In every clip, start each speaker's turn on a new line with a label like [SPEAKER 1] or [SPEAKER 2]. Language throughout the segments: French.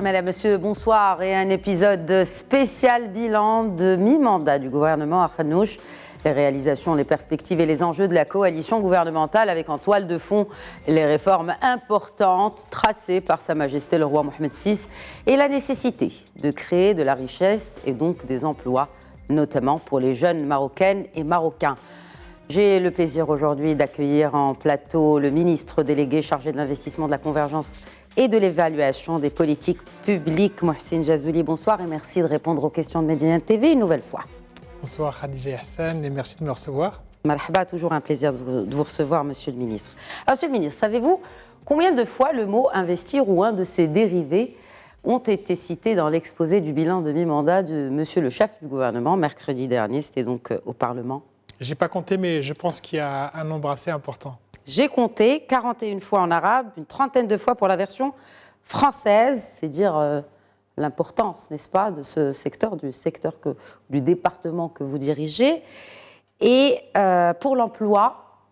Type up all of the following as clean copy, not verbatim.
[SPEAKER 1] Mesdames, Messieurs, bonsoir et un épisode spécial bilan de mi-mandat du gouvernement à Khanouch. Les réalisations, les perspectives et les enjeux de la coalition gouvernementale avec en toile de fond les réformes importantes tracées par Sa Majesté le roi Mohamed VI et la nécessité de créer de la richesse et donc des emplois, notamment pour les jeunes Marocaines et Marocains. J'ai le plaisir aujourd'hui d'accueillir en plateau le ministre délégué chargé de l'investissement, de la convergence et de l'évaluation des politiques publiques, Mohsin Jazouli. Bonsoir et merci de répondre aux questions de Médina TV une nouvelle fois.
[SPEAKER 2] Bonsoir Khadija Hassan et merci de me recevoir.
[SPEAKER 1] Marhaba, toujours un plaisir de vous recevoir, Monsieur le ministre. Alors, Monsieur le ministre, savez-vous combien de fois le mot investir ou un de ses dérivés ont été cités dans l'exposé du bilan de mi-mandat de Monsieur le chef du gouvernement mercredi dernier, c'était donc au Parlement?
[SPEAKER 2] Je n'ai pas compté, mais je pense qu'il y a un nombre assez important.
[SPEAKER 1] J'ai compté 41 fois en arabe, une trentaine de fois pour la version française, c'est dire l'importance, n'est-ce pas, de ce secteur, du département que vous dirigez. Et pour l'emploi,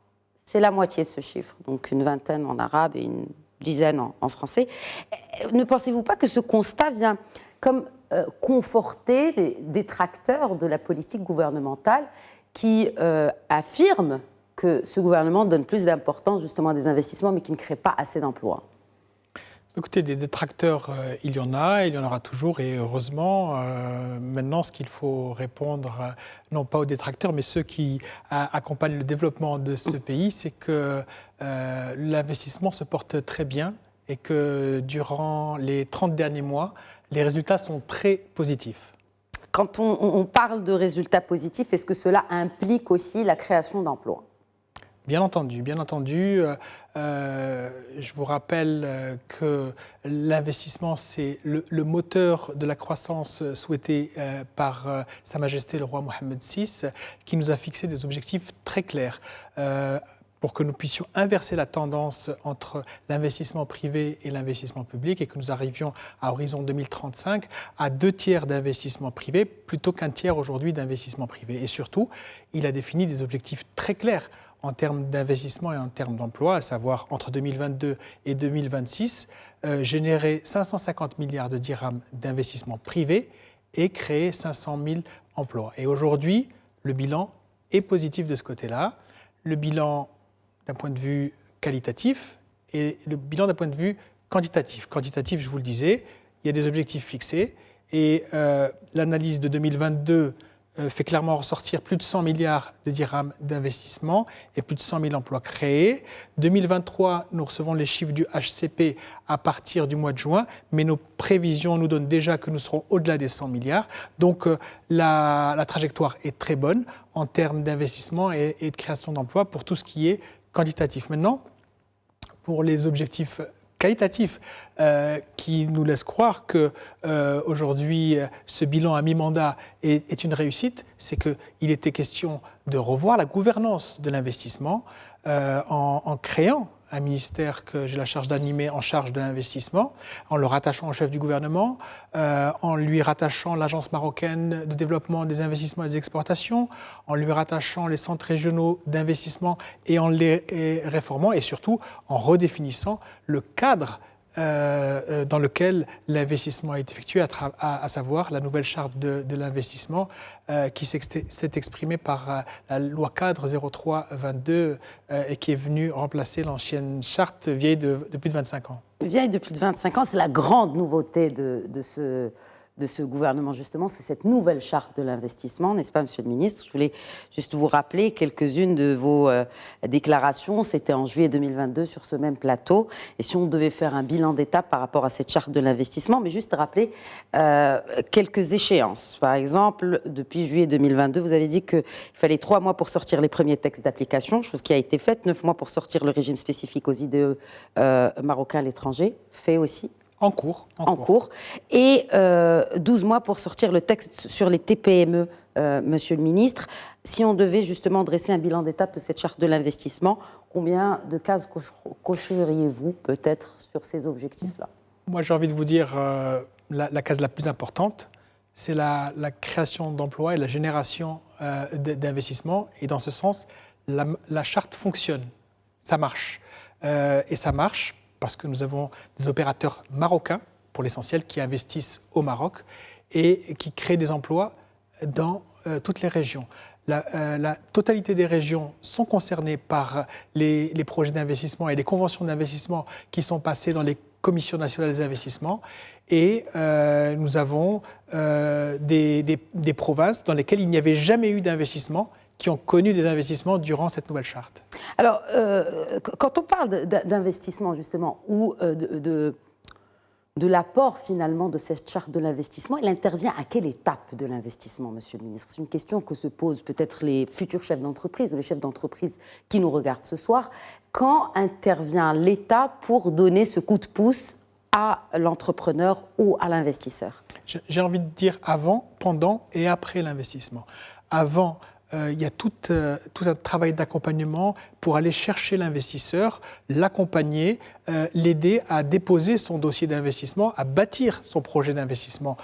[SPEAKER 1] c'est la moitié de ce chiffre, donc une vingtaine en arabe et une dizaine en français. Ne pensez-vous pas que ce constat vient comme conforter les détracteurs de la politique gouvernementale qui affirment que ce gouvernement donne plus d'importance justement à des investissements, mais qui ne crée pas assez d'emplois?
[SPEAKER 2] Écoutez, des détracteurs, il y en a, il y en aura toujours, et heureusement, maintenant, ce qu'il faut répondre, non pas aux détracteurs, mais ceux qui accompagnent le développement de ce pays, c'est que l'investissement se porte très bien et que durant les 30 derniers mois, les résultats sont très positifs.
[SPEAKER 1] Quand on parle de résultats positifs, est-ce que cela implique aussi la création d'emplois?
[SPEAKER 2] Bien entendu, bien entendu. Je vous rappelle que l'investissement, c'est le moteur de la croissance souhaitée par Sa Majesté le roi Mohamed VI, qui nous a fixé des objectifs très clairs. Pour que nous puissions inverser la tendance entre l'investissement privé et l'investissement public et que nous arrivions à horizon 2035 à 2 tiers d'investissement privé plutôt qu'un tiers aujourd'hui d'investissement privé. Et surtout, il a défini des objectifs très clairs en termes d'investissement et en termes d'emploi, à savoir entre 2022 et 2026, générer 550 milliards de dirhams d'investissement privé et créer 500 000 emplois. Et aujourd'hui, le bilan est positif de ce côté-là. Le bilan d'un point de vue qualitatif et le bilan d'un point de vue quantitatif. Quantitatif, je vous le disais, il y a des objectifs fixés et l'analyse de 2022 fait clairement ressortir plus de 100 milliards de dirhams d'investissement et plus de 100 000 emplois créés. 2023, nous recevons les chiffres du HCP à partir du mois de juin, mais nos prévisions nous donnent déjà que nous serons au-delà des 100 milliards. Donc la trajectoire est très bonne en termes d'investissement et de création d'emplois pour tout ce qui est quantitatif. Maintenant, pour les objectifs qualitatifs qui nous laissent croire que aujourd'hui ce bilan à mi-mandat est une réussite, c'est qu'il était question de revoir la gouvernance de l'investissement en créant un ministère que j'ai la charge d'animer en charge de l'investissement, en le rattachant au chef du gouvernement, en lui rattachant l'Agence marocaine de développement des investissements et des exportations, en lui rattachant les centres régionaux d'investissement et en les réformant et surtout en redéfinissant le cadre dans lequel l'investissement est effectué, à savoir la nouvelle charte de l'investissement qui s'est exprimée par la loi cadre 03-22 et qui est venue remplacer l'ancienne charte vieille de plus de 25 ans.
[SPEAKER 1] Vieille de plus de 25 ans, c'est la grande nouveauté de ce gouvernement, justement, c'est cette nouvelle charte de l'investissement, n'est-ce pas, Monsieur le ministre? Je voulais juste vous rappeler quelques-unes de vos déclarations. C'était en juillet 2022 sur ce même plateau. Et si on devait faire un bilan d'étape par rapport à cette charte de l'investissement, mais juste rappeler quelques échéances. Par exemple, depuis juillet 2022, vous avez dit qu'il fallait 3 mois pour sortir les premiers textes d'application, chose qui a été faite, 9 mois pour sortir le régime spécifique aux IDE marocains à l'étranger, fait aussi.
[SPEAKER 2] En cours.
[SPEAKER 1] Et 12 mois pour sortir le texte sur les TPME, Monsieur le ministre. Si on devait justement dresser un bilan d'étape de cette charte de l'investissement, combien de cases cocheriez-vous peut-être sur ces objectifs-là?
[SPEAKER 2] Moi, j'ai envie de vous dire la case la plus importante, c'est la création d'emplois et la génération d'investissements. Et dans ce sens, la charte fonctionne, ça marche. Et ça marche parce que nous avons des opérateurs marocains pour l'essentiel, qui investissent au Maroc et qui créent des emplois dans toutes les régions. La totalité des régions sont concernées par les projets d'investissement et les conventions d'investissement qui sont passées dans les commissions nationales des investissements. Et nous avons des provinces dans lesquelles il n'y avait jamais eu d'investissement qui ont connu des investissements durant cette nouvelle charte.
[SPEAKER 1] Alors, quand on parle d'investissement, justement, ou de l'apport, finalement, de cette charte de l'investissement, il intervient à quelle étape de l'investissement, Monsieur le ministre? C'est une question que se posent peut-être les futurs chefs d'entreprise ou les chefs d'entreprise qui nous regardent ce soir. Quand intervient l'État pour donner ce coup de pouce à l'entrepreneur ou à l'investisseur?
[SPEAKER 2] J'ai envie de dire avant, pendant et après l'investissement. Avant, il y a tout un travail d'accompagnement pour aller chercher l'investisseur, l'accompagner, l'aider à déposer son dossier d'investissement, à bâtir son projet d'investissement.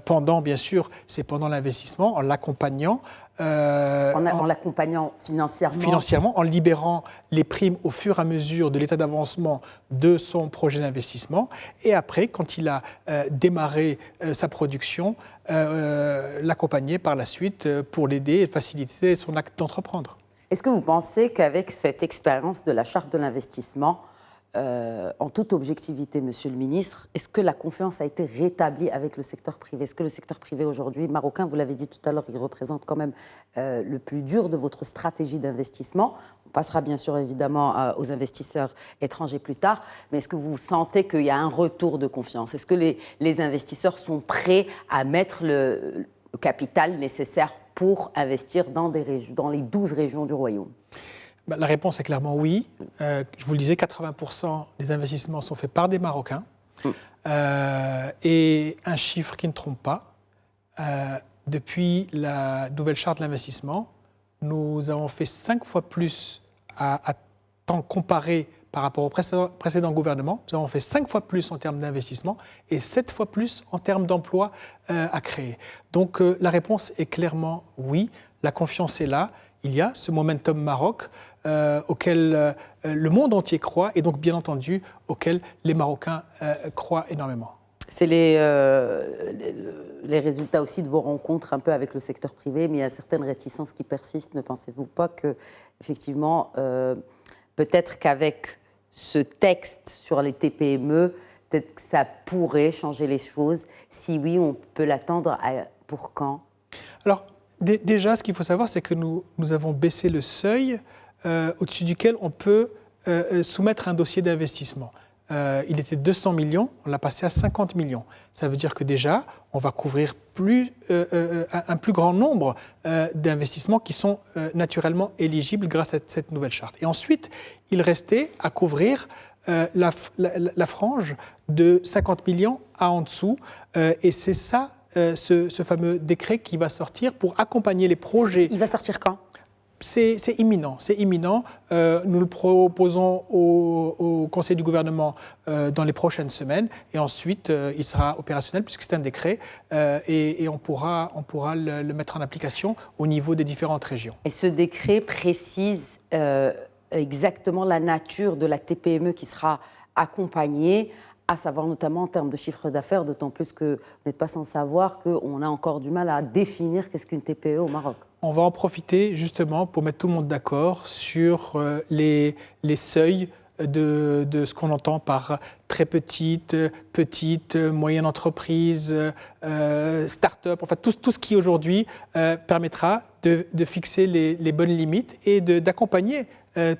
[SPEAKER 2] Pendant, bien sûr, c'est pendant l'investissement, en l'accompagnant.
[SPEAKER 1] En l'accompagnant financièrement.
[SPEAKER 2] Financièrement, en libérant les primes au fur et à mesure de l'état d'avancement de son projet d'investissement. Et après, quand il a démarré sa production, l'accompagner par la suite pour l'aider et faciliter son acte d'entreprendre.
[SPEAKER 1] Est-ce que vous pensez qu'avec cette expérience de la charte de l'investissement, en toute objectivité, Monsieur le ministre, est-ce que la confiance a été rétablie avec le secteur privé? Est-ce que le secteur privé aujourd'hui, marocain, vous l'avez dit tout à l'heure, il représente quand même le plus dur de votre stratégie d'investissement? On passera bien sûr évidemment aux investisseurs étrangers plus tard, mais est-ce que vous sentez qu'il y a un retour de confiance? Est-ce que les investisseurs sont prêts à mettre le capital nécessaire pour investir dans les 12 régions du royaume?
[SPEAKER 2] La réponse est clairement oui. Je vous le disais, 80% des investissements sont faits par des Marocains. Et un chiffre qui ne trompe pas, depuis la nouvelle charte de l'investissement, nous avons fait 5 fois plus à temps comparé par rapport au précédent gouvernement. Nous avons fait 5 fois plus en termes d'investissement et 7 fois plus en termes d'emplois à créer. Donc la réponse est clairement oui. La confiance est là. Il y a ce momentum Maroc auquel le monde entier croit et donc bien entendu auquel les Marocains croient énormément.
[SPEAKER 1] C'est les résultats aussi de vos rencontres un peu avec le secteur privé, mais il y a certaines réticences qui persistent. Ne pensez-vous pas que, effectivement, peut-être qu'avec ce texte sur les TPME, peut-être que ça pourrait changer les choses? Si oui, on peut l'attendre pour quand? Alors,
[SPEAKER 2] déjà, ce qu'il faut savoir, c'est que nous avons baissé le seuil au-dessus duquel on peut soumettre un dossier d'investissement. Il était 200 millions, on l'a passé à 50 millions. Ça veut dire que déjà, on va couvrir un plus grand nombre d'investissements qui sont naturellement éligibles grâce à cette nouvelle charte. Et ensuite, il restait à couvrir la frange de 50 millions à en dessous. Et c'est ça, ce fameux décret qui va sortir pour accompagner les projets.
[SPEAKER 1] Il va sortir quand ?
[SPEAKER 2] C'est imminent. Nous le proposons au Conseil du gouvernement dans les prochaines semaines et ensuite il sera opérationnel puisque c'est un décret et on pourra le mettre en application au niveau des différentes régions.
[SPEAKER 1] Et ce décret précise exactement la nature de la TPME qui sera accompagnée, à savoir notamment en termes de chiffre d'affaires, d'autant plus que vous n'êtes pas sans savoir qu'on a encore du mal à définir qu'est-ce qu'une TPE au Maroc.
[SPEAKER 2] On va en profiter justement pour mettre tout le monde d'accord sur les seuils de ce qu'on entend par très petite, moyenne entreprise, start-up, enfin tout ce qui aujourd'hui permettra de fixer les bonnes limites et d'accompagner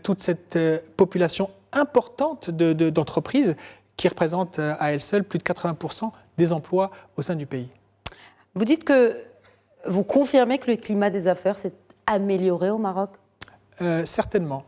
[SPEAKER 2] toute cette population importante d'entreprises qui représente à elle seule plus de 80% des emplois au sein du pays.
[SPEAKER 1] Vous dites que vous confirmez que le climat des affaires s'est amélioré au Maroc ?
[SPEAKER 2] Certainement.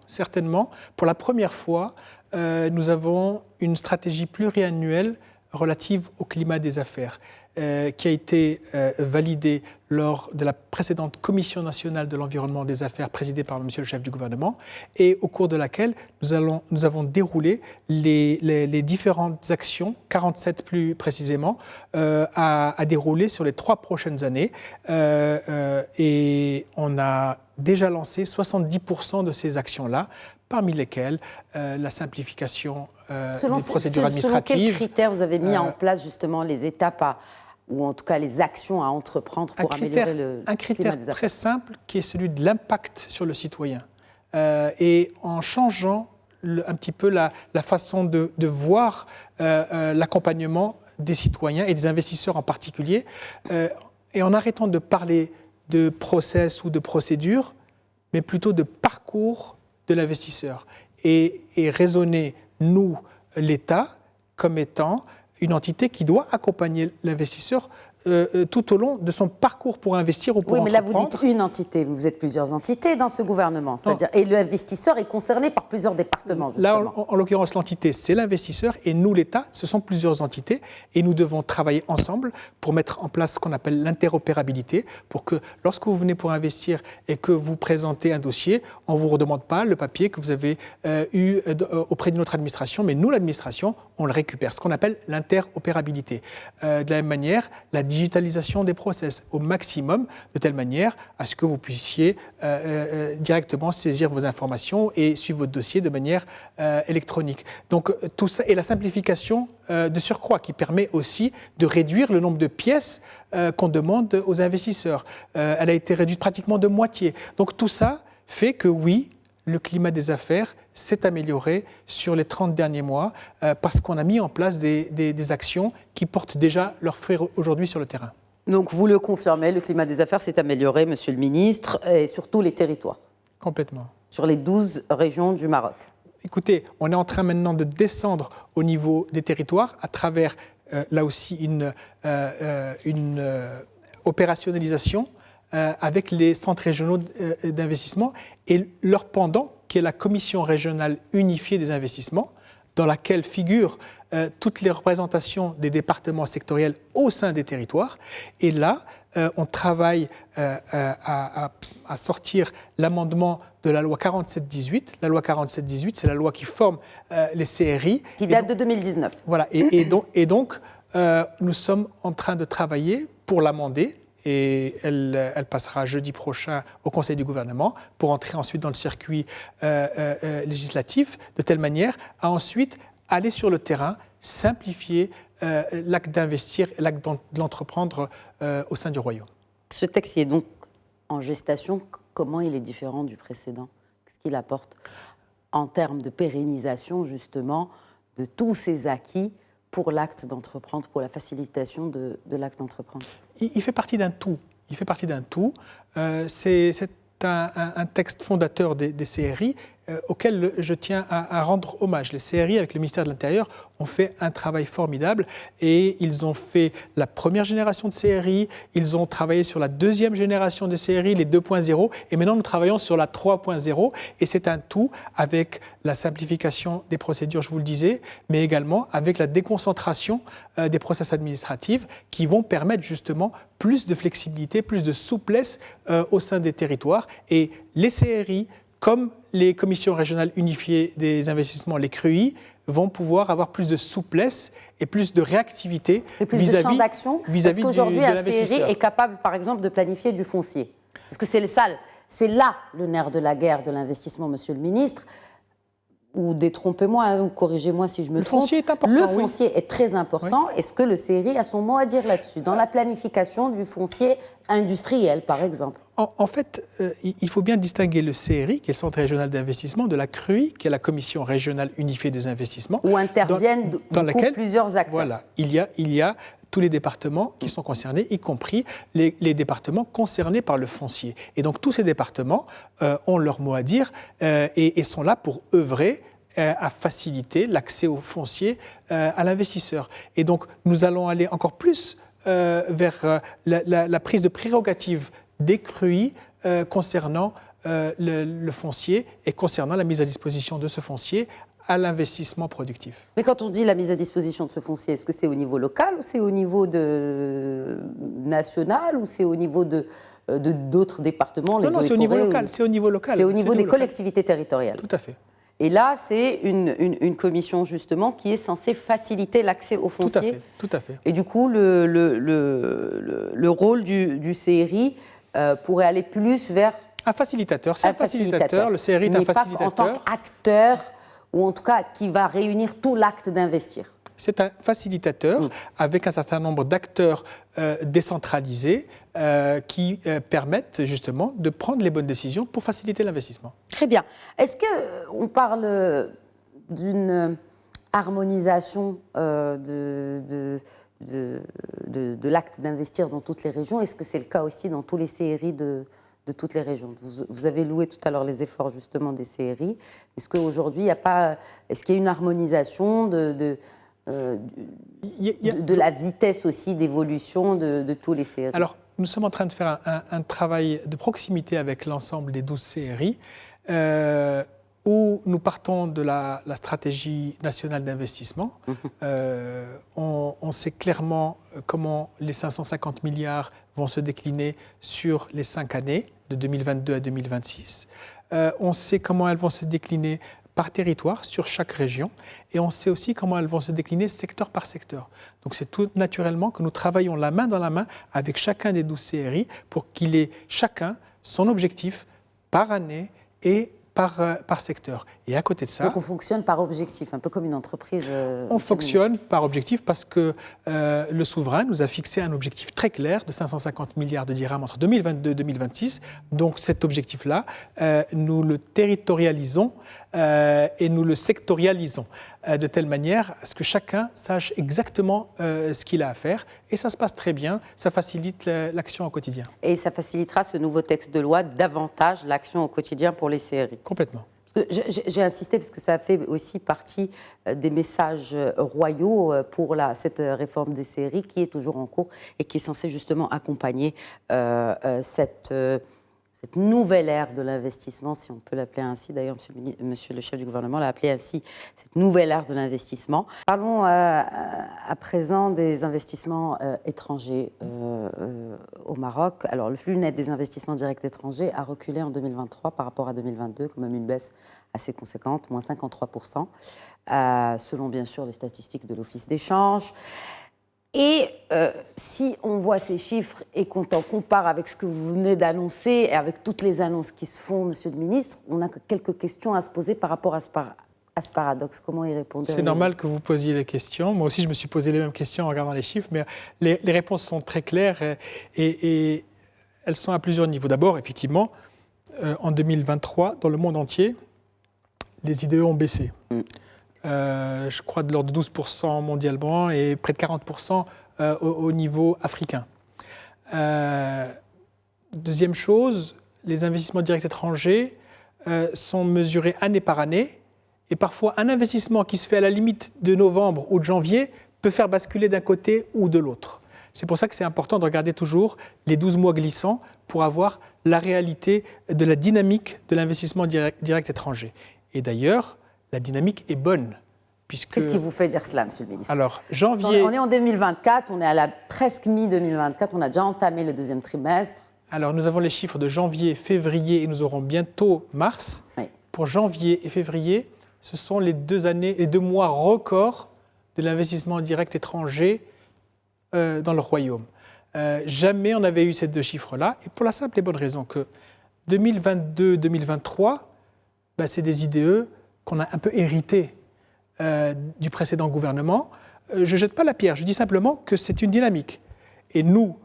[SPEAKER 2] Pour la première fois, nous avons une stratégie pluriannuelle relative au climat des affaires qui a été validée lors de la précédente Commission nationale de l'environnement des affaires présidée par Monsieur le chef du gouvernement et au cours de laquelle nous avons déroulé les différentes actions, 47 plus précisément, à dérouler sur les 3 prochaines années et on a déjà lancé 70% de ces actions-là parmi lesquels la simplification des procédures administratives.
[SPEAKER 1] Selon quels critères vous avez mis en place justement les étapes ou en tout cas les actions à entreprendre pour améliorer le
[SPEAKER 2] Un critère très simple qui est celui de l'impact sur le citoyen. Et en changeant un petit peu la façon de voir l'accompagnement des citoyens et des investisseurs en particulier, et en arrêtant de parler de process ou de procédure, mais plutôt de parcours de l'investisseur. Et raisonner, nous, l'État, comme étant une entité qui doit accompagner l'investisseur tout au long de son parcours pour investir ou pour entreprendre.
[SPEAKER 1] Oui, mais là, vous dites une entité. Vous êtes plusieurs entités dans ce gouvernement. C'est-à-dire, et l'investisseur est concerné par plusieurs départements, justement.
[SPEAKER 2] Là, en l'occurrence, l'entité, c'est l'investisseur. Et nous, l'État, ce sont plusieurs entités. Et nous devons travailler ensemble pour mettre en place ce qu'on appelle l'interopérabilité, pour que lorsque vous venez pour investir et que vous présentez un dossier, on ne vous redemande pas le papier que vous avez eu auprès de notre administration, mais nous, l'administration, on le récupère. Ce qu'on appelle l'interopérabilité. De la même manière, la digitalisation des process au maximum, de telle manière à ce que vous puissiez directement saisir vos informations et suivre votre dossier de manière électronique. Donc tout ça, et la simplification de surcroît qui permet aussi de réduire le nombre de pièces qu'on demande aux investisseurs. Elle a été réduite pratiquement de moitié. Donc tout ça fait que oui, le climat des affaires s'est amélioré sur les 30 derniers mois parce qu'on a mis en place des actions qui portent déjà leurs fruits aujourd'hui sur le terrain.
[SPEAKER 1] Donc vous le confirmez, le climat des affaires s'est amélioré, Monsieur le Ministre, et sur tous les territoires. Complètement. Sur les 12 régions du Maroc.
[SPEAKER 2] Écoutez, on est en train maintenant de descendre au niveau des territoires à travers, là aussi, une opérationnalisation avec les centres régionaux d'investissement et leur pendant, qui est la Commission régionale unifiée des investissements, dans laquelle figurent toutes les représentations des départements sectoriels au sein des territoires. Et là, on travaille à sortir l'amendement de la loi 47-18. La loi 47-18, c'est la loi qui forme les CRI.
[SPEAKER 1] Qui date de 2019.
[SPEAKER 2] Voilà, et donc nous sommes en train de travailler pour l'amender. Et elle passera jeudi prochain au Conseil du gouvernement pour entrer ensuite dans le circuit législatif, de telle manière à ensuite aller sur le terrain, simplifier l'acte d'investir et l'acte d'entreprendre au sein du Royaume.
[SPEAKER 1] Ce texte qui est donc en gestation, comment il est différent du précédent? Qu'est-ce qu'il apporte en termes de pérennisation, justement, de tous ces acquis pour l'acte d'entreprendre, pour la facilitation de l'acte d'entreprendre?
[SPEAKER 2] Il fait partie d'un tout. Il fait partie d'un tout. C'est un texte fondateur des CRI auquel je tiens à rendre hommage. Les CRI, avec le ministère de l'Intérieur, ont fait un travail formidable et ils ont fait la première génération de CRI, ils ont travaillé sur la deuxième génération de CRI, les 2.0, et maintenant nous travaillons sur la 3.0, et c'est un tout avec la simplification des procédures, je vous le disais, mais également avec la déconcentration des process administratifs qui vont permettre justement plus de flexibilité, plus de souplesse au sein des territoires. Et les CRI, comme les commissions régionales unifiées des investissements, les CRUI, vont pouvoir avoir plus de souplesse et plus de réactivité vis-à-vis de l'action.
[SPEAKER 1] Est-ce qu'aujourd'hui, un CRI est capable, par exemple, de planifier du foncier? Parce que c'est là le nerf de la guerre de l'investissement, Monsieur le Ministre. Ou détrompez-moi, ou corrigez-moi si je me trompe.
[SPEAKER 2] Le foncier est important.
[SPEAKER 1] Le foncier est très important. Oui. Est-ce que le CRI a son mot à dire là-dessus, dans la planification du foncier industriel, par exemple?
[SPEAKER 2] En fait, il faut bien distinguer le CRI, qui est le Centre régional d'investissement, de la CRUI, qui est la Commission régionale unifiée des investissements.
[SPEAKER 1] Où interviennent
[SPEAKER 2] dans laquelle,
[SPEAKER 1] plusieurs acteurs.
[SPEAKER 2] Voilà, il y a tous les départements qui sont concernés, y compris les départements concernés par le foncier. Et donc tous ces départements ont leur mot à dire et sont là pour œuvrer à faciliter l'accès au foncier à l'investisseur. Et donc nous allons aller encore plus vers la prise de prérogative des CRUI concernant le foncier et concernant la mise à disposition de ce foncier à l'investissement productif.
[SPEAKER 1] Mais quand on dit la mise à disposition de ce foncier, est-ce que c'est au niveau local ou c'est au niveau national ou c'est au niveau d'autres départements?
[SPEAKER 2] Non, c'est au niveau local. C'est au niveau local.
[SPEAKER 1] C'est au niveau des collectivités territoriales.
[SPEAKER 2] Tout à fait.
[SPEAKER 1] Et là, c'est une commission justement qui est censée faciliter l'accès au foncier.
[SPEAKER 2] Tout à fait.
[SPEAKER 1] Et du coup, le rôle du CRI pourrait aller plus vers
[SPEAKER 2] Un facilitateur, c'est un facilitateur. Le CRI est un facilitateur.
[SPEAKER 1] Pas en tant qu'acteur, ou en tout cas qui va réunir tout l'acte d'investir.
[SPEAKER 2] C'est un facilitateur avec un certain nombre d'acteurs décentralisés qui permettent justement de prendre les bonnes décisions pour faciliter l'investissement.
[SPEAKER 1] Très bien. Est-ce qu'on parle d'une harmonisation de l'acte d'investir dans toutes les régions? Est-ce que c'est le cas aussi dans tous les CRI de toutes les régions? Vous avez loué tout à l'heure les efforts justement des CRI. Est-ce qu'aujourd'hui, est-ce qu'il y a une harmonisation de la vitesse aussi d'évolution de tous les CRI?
[SPEAKER 2] Alors, nous sommes en train de faire un travail de proximité avec l'ensemble des 12 CRI où nous partons de la stratégie nationale d'investissement. On sait clairement comment les 550 milliards vont se décliner sur les 5 années, de 2022 à 2026. On sait comment elles vont se décliner par territoire, sur chaque région, et on sait aussi comment elles vont se décliner secteur par secteur. Donc c'est tout naturellement que nous travaillons la main dans la main avec chacun des 12 CRI pour qu'il ait chacun son objectif par année et par secteur. Et à côté de ça...
[SPEAKER 1] Donc on fonctionne par objectif, un peu comme une entreprise.
[SPEAKER 2] On fonctionne par objectif parce que le souverain nous a fixé un objectif très clair de 550 milliards de dirhams entre 2022 et 2026. Donc cet objectif-là, nous le territorialisons et nous le sectorialisons de telle manière à ce que chacun sache exactement ce qu'il a à faire. Et ça se passe très bien, ça facilite l'action au quotidien.
[SPEAKER 1] Et ça facilitera ce nouveau texte de loi davantage l'action au quotidien pour les CRI.
[SPEAKER 2] Complètement.
[SPEAKER 1] J'ai insisté parce que ça fait aussi partie des messages royaux pour cette réforme des CRI qui est toujours en cours et qui est censée justement accompagner cette nouvelle ère de l'investissement, si on peut l'appeler ainsi. D'ailleurs, monsieur le chef du gouvernement l'a appelé ainsi, cette nouvelle ère de l'investissement. Parlons à présent des investissements étrangers au Maroc. Alors, le flux net des investissements directs étrangers a reculé en 2023 par rapport à 2022, quand même une baisse assez conséquente, moins 53%, selon bien sûr les statistiques de l'Office d'échange. Et si on voit ces chiffres et qu'on compare avec ce que vous venez d'annoncer et avec toutes les annonces qui se font, monsieur le ministre, on a quelques questions à se poser par rapport à ce paradoxe. Comment y répondre?
[SPEAKER 2] C'est normal que vous posiez les questions. Moi aussi, je me suis posé les mêmes questions en regardant les chiffres, mais les réponses sont très claires et elles sont à plusieurs niveaux. D'abord, effectivement, en 2023, dans le monde entier, les IDE ont baissé. Je crois de l'ordre de 12% mondialement et près de 40% au niveau africain. Deuxième chose, les investissements directs étrangers sont mesurés année par année et parfois un investissement qui se fait à la limite de novembre ou de janvier peut faire basculer d'un côté ou de l'autre. C'est pour ça que c'est important de regarder toujours les 12 mois glissants pour avoir la réalité de la dynamique de l'investissement direct étranger. Et d'ailleurs, la dynamique est bonne.
[SPEAKER 1] Qu'est-ce qui vous fait dire cela, monsieur le ministre?
[SPEAKER 2] Alors, janvier...
[SPEAKER 1] On est en 2024, on est à la presque mi-2024, on a déjà entamé le deuxième trimestre.
[SPEAKER 2] Alors, nous avons les chiffres de janvier, février et nous aurons bientôt mars. Oui. Pour janvier et février, ce sont les 2 mois records de l'investissement direct étranger dans le royaume. Jamais on n'avait eu ces 2 chiffres-là, et pour la simple et bonne raison que 2022-2023, c'est des IDE qu'on a un peu hérités du précédent gouvernement. Je ne jette pas la pierre, je dis simplement que c'est une dynamique. Et nous,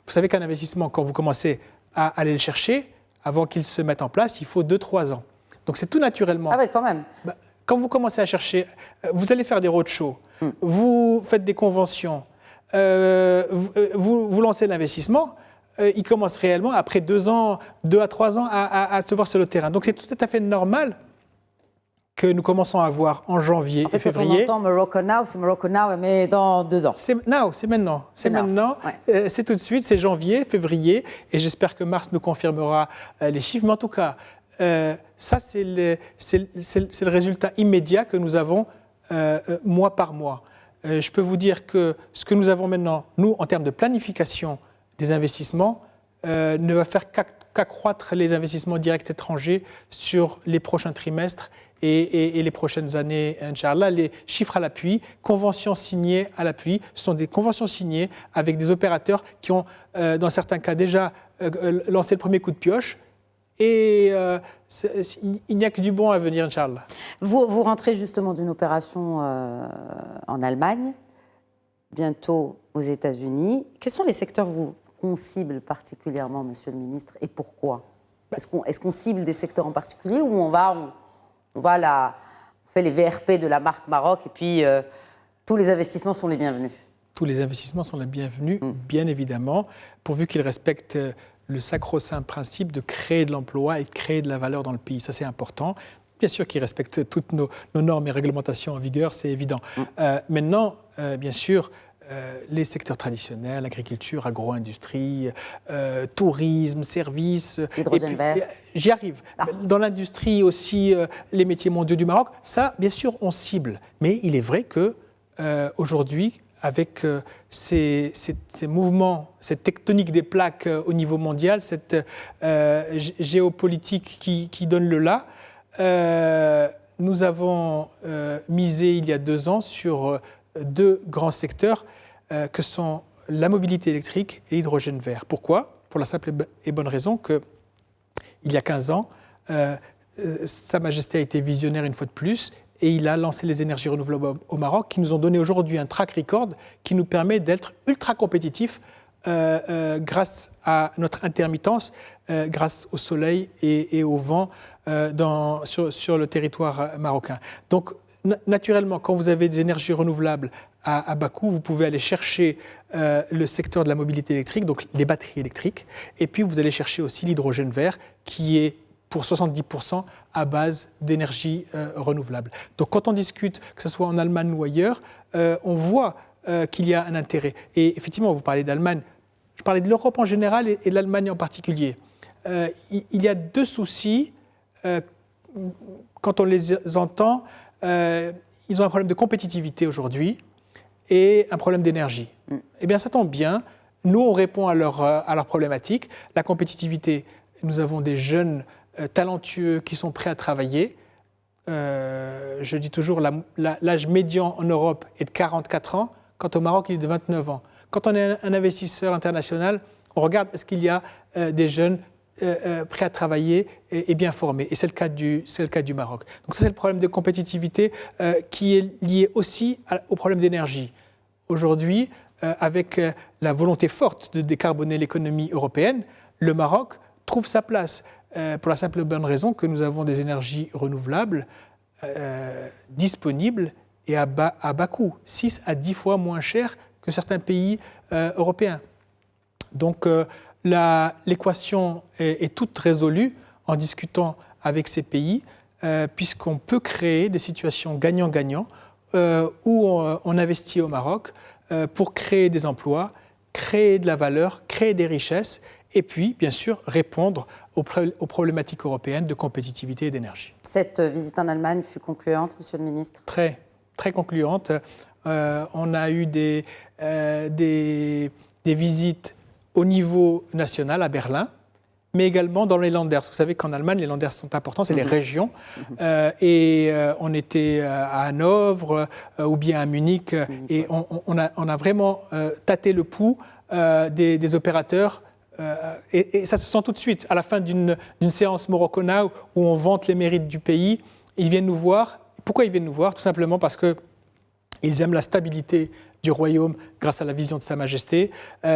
[SPEAKER 2] vous savez qu'un investissement, quand vous commencez à aller le chercher, avant qu'il se mette en place, il faut 2-3 ans. Donc c'est tout naturellement.
[SPEAKER 1] Ah oui, quand même.
[SPEAKER 2] Quand vous commencez à chercher, vous allez faire des roadshows, vous faites des conventions, vous lancez l'investissement, il commence réellement après 2 à 3 ans à se voir sur le terrain. Donc c'est tout à fait normal que nous commençons à voir en janvier et février.
[SPEAKER 1] Quand on entend Morocco Now, c'est Morocco Now, mais dans 2 ans.
[SPEAKER 2] C'est maintenant. C'est maintenant. Ouais. C'est tout de suite, c'est janvier, février, et j'espère que mars nous confirmera les chiffres. Mais en tout cas, ça, c'est le résultat immédiat que nous avons mois par mois. Je peux vous dire que ce que nous avons maintenant, nous, en termes de planification des investissements, ne va faire qu'accroître les investissements directs étrangers sur les prochains trimestres et les prochaines années, Inch'Allah. Les chiffres à l'appui, conventions signées à l'appui, ce sont des conventions signées avec des opérateurs qui ont, dans certains cas, déjà lancé le premier coup de pioche Et il n'y a que du bon à venir, Inch'Allah.
[SPEAKER 1] Vous rentrez justement d'une opération en Allemagne, bientôt aux États-Unis. Quels sont les secteurs qu'on cible particulièrement, Monsieur le Ministre, et pourquoi? Est-ce qu'on cible des secteurs en particulier ou on fait les VRP de la marque Maroc et puis tous les investissements sont les bienvenus?
[SPEAKER 2] Tous les investissements sont les bienvenus, bien évidemment, pourvu qu'ils respectent le sacro-saint principe de créer de l'emploi et de créer de la valeur dans le pays. Ça, c'est important. Bien sûr qu'ils respectent toutes nos normes et réglementations en vigueur, c'est évident. Maintenant, bien sûr, les secteurs traditionnels, agriculture, agro-industrie, tourisme, services...
[SPEAKER 1] Hydrogène vert.
[SPEAKER 2] J'y arrive. Dans l'industrie aussi, les métiers mondiaux du Maroc, ça, bien sûr, on cible. Mais il est vrai que aujourd'hui, avec ces mouvements, cette tectonique des plaques au niveau mondial, cette géopolitique qui donne le là, nous avons misé il y a 2 ans sur 2 grands secteurs que sont la mobilité électrique et l'hydrogène vert. Pourquoi? Pour la simple et bonne raison qu'il y a 15 ans, Sa Majesté a été visionnaire une fois de plus et il a lancé les énergies renouvelables au Maroc qui nous ont donné aujourd'hui un track record qui nous permet d'être ultra compétitifs grâce à notre intermittence, grâce au soleil et au vent sur le territoire marocain. Donc, naturellement, quand vous avez des énergies renouvelables à bas coût, vous pouvez aller chercher le secteur de la mobilité électrique, donc les batteries électriques, et puis vous allez chercher aussi l'hydrogène vert qui est pour 70% à base d'énergie renouvelable. Donc quand on discute, que ce soit en Allemagne ou ailleurs, on voit qu'il y a un intérêt. Et effectivement, vous parlez d'Allemagne, je parlais de l'Europe en général et de l'Allemagne en particulier. Il y a 2 soucis, quand on les entend, ils ont un problème de compétitivité aujourd'hui et un problème d'énergie. Eh bien, ça tombe bien. Nous, on répond à leur problématique. La compétitivité, nous avons des jeunes talentueux qui sont prêts à travailler. Je dis toujours, l'âge médian en Europe est de 44 ans, quand au Maroc, il est de 29 ans. Quand on est un investisseur international, on regarde est-ce qu'il y a des jeunes prêts à travailler et bien formés. Et c'est le cas du Maroc. Donc ça, c'est le problème de compétitivité qui est lié aussi au problème d'énergie. Aujourd'hui, avec la volonté forte de décarboner l'économie européenne, le Maroc trouve sa place pour la simple et bonne raison que nous avons des énergies renouvelables disponibles et à bas coût, 6 à 10 fois moins cher que certains pays européens. Donc l'équation est toute résolue en discutant avec ces pays, puisqu'on peut créer des situations gagnant-gagnant où on investit au Maroc pour créer des emplois, créer de la valeur, créer des richesses et puis, bien sûr, répondre aux problématiques européennes de compétitivité et d'énergie.
[SPEAKER 1] Cette visite en Allemagne fut concluante, Monsieur le Ministre?
[SPEAKER 2] Très, très concluante. On a eu des visites au niveau national à Berlin, mais également dans les Länders. Vous savez qu'en Allemagne, les Länders sont importants, c'est les régions. On était à Hanovre ou bien à Munich, et on a vraiment tâté le pouls des opérateurs. Et ça se sent tout de suite. À la fin d'une séance Morocco Now où on vante les mérites du pays, ils viennent nous voir. Pourquoi ils viennent nous voir? Tout simplement parce qu'ils aiment la stabilité du royaume grâce à la vision de Sa Majesté.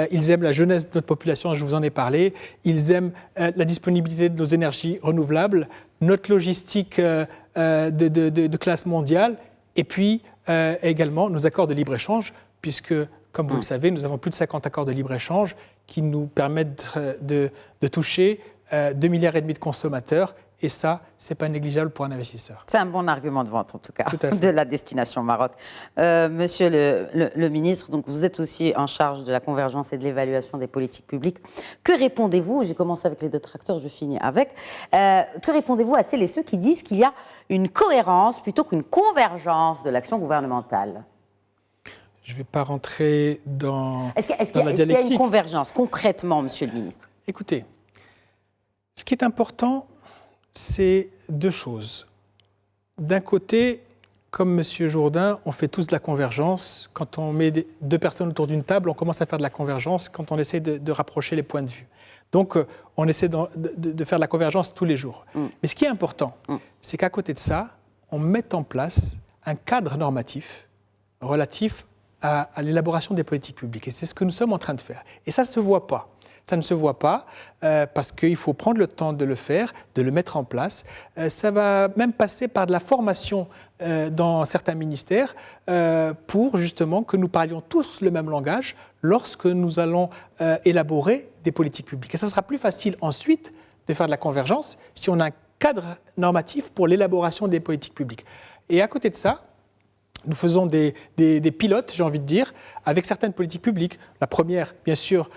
[SPEAKER 2] Ils aiment la jeunesse de notre population, je vous en ai parlé. Ils aiment la disponibilité de nos énergies renouvelables, notre logistique de classe mondiale, et puis également nos accords de libre-échange, puisque, comme vous le savez, nous avons plus de 50 accords de libre-échange qui nous permettent de toucher 2,5 milliards de consommateurs. Et ça, ce n'est pas négligeable pour un investisseur.
[SPEAKER 1] C'est un bon argument de vente, en tout cas,
[SPEAKER 2] tout à fait.
[SPEAKER 1] de la destination Maroc. Monsieur le ministre, donc vous êtes aussi en charge de la convergence et de l'évaluation des politiques publiques. Que répondez-vous, j'ai commencé avec les détracteurs, je finis avec, que répondez-vous à celles et ceux qui disent qu'il y a une cohérence plutôt qu'une convergence de l'action gouvernementale?
[SPEAKER 2] Je ne vais pas rentrer dans
[SPEAKER 1] Est-ce qu'il y a une convergence, concrètement, monsieur le ministre?
[SPEAKER 2] Écoutez, ce qui est important, c'est 2 choses. D'un côté, comme M. Jourdain, on fait tous de la convergence. Quand on met deux personnes autour d'une table, on commence à faire de la convergence quand on essaie de rapprocher les points de vue. Donc, on essaie de faire de la convergence tous les jours. Mais ce qui est important, c'est qu'à côté de ça, on mette en place un cadre normatif relatif à l'élaboration des politiques publiques. Et c'est ce que nous sommes en train de faire. Et ça ne se voit pas. Ça ne se voit pas parce qu'il faut prendre le temps de le faire, de le mettre en place. Ça va même passer par de la formation dans certains ministères pour justement que nous parlions tous le même langage lorsque nous allons élaborer des politiques publiques. Et ça sera plus facile ensuite de faire de la convergence si on a un cadre normatif pour l'élaboration des politiques publiques. Et à côté de ça, nous faisons des pilotes, j'ai envie de dire, avec certaines politiques publiques. La première, bien sûr,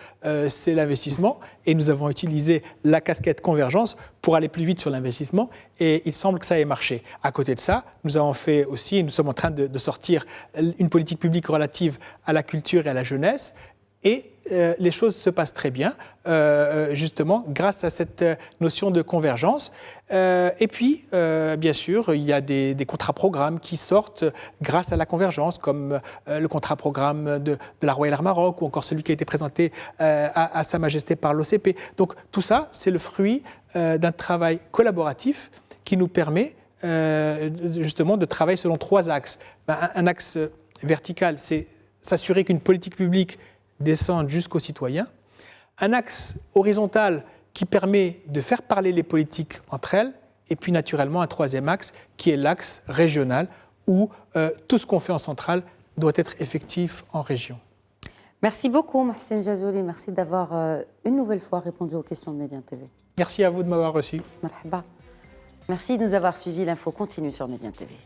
[SPEAKER 2] c'est l'investissement. Et nous avons utilisé la casquette convergence pour aller plus vite sur l'investissement. Et il semble que ça ait marché. À côté de ça, nous avons fait aussi, nous sommes en train de sortir une politique publique relative à la culture et à la jeunesse. Et les choses se passent très bien, justement, grâce à cette notion de convergence. Et puis, bien sûr, il y a des contrats-programmes qui sortent grâce à la convergence, comme le contrat-programme de la Royal Air Maroc, ou encore celui qui a été présenté à Sa Majesté par l'OCP. Donc, tout ça, c'est le fruit d'un travail collaboratif qui nous permet justement de travailler selon 3 axes. Un axe vertical, c'est s'assurer qu'une politique publique descendre jusqu'aux citoyens, un axe horizontal qui permet de faire parler les politiques entre elles, et puis naturellement un 3e axe qui est l'axe régional où tout ce qu'on fait en centrale doit être effectif en région.
[SPEAKER 1] Merci beaucoup Mohsen Jazouli, merci d'avoir une nouvelle fois répondu aux questions de Médien TV.
[SPEAKER 2] Merci à vous de m'avoir reçu.
[SPEAKER 1] Marhaba. Merci de nous avoir suivis, l'info continue sur Médien TV.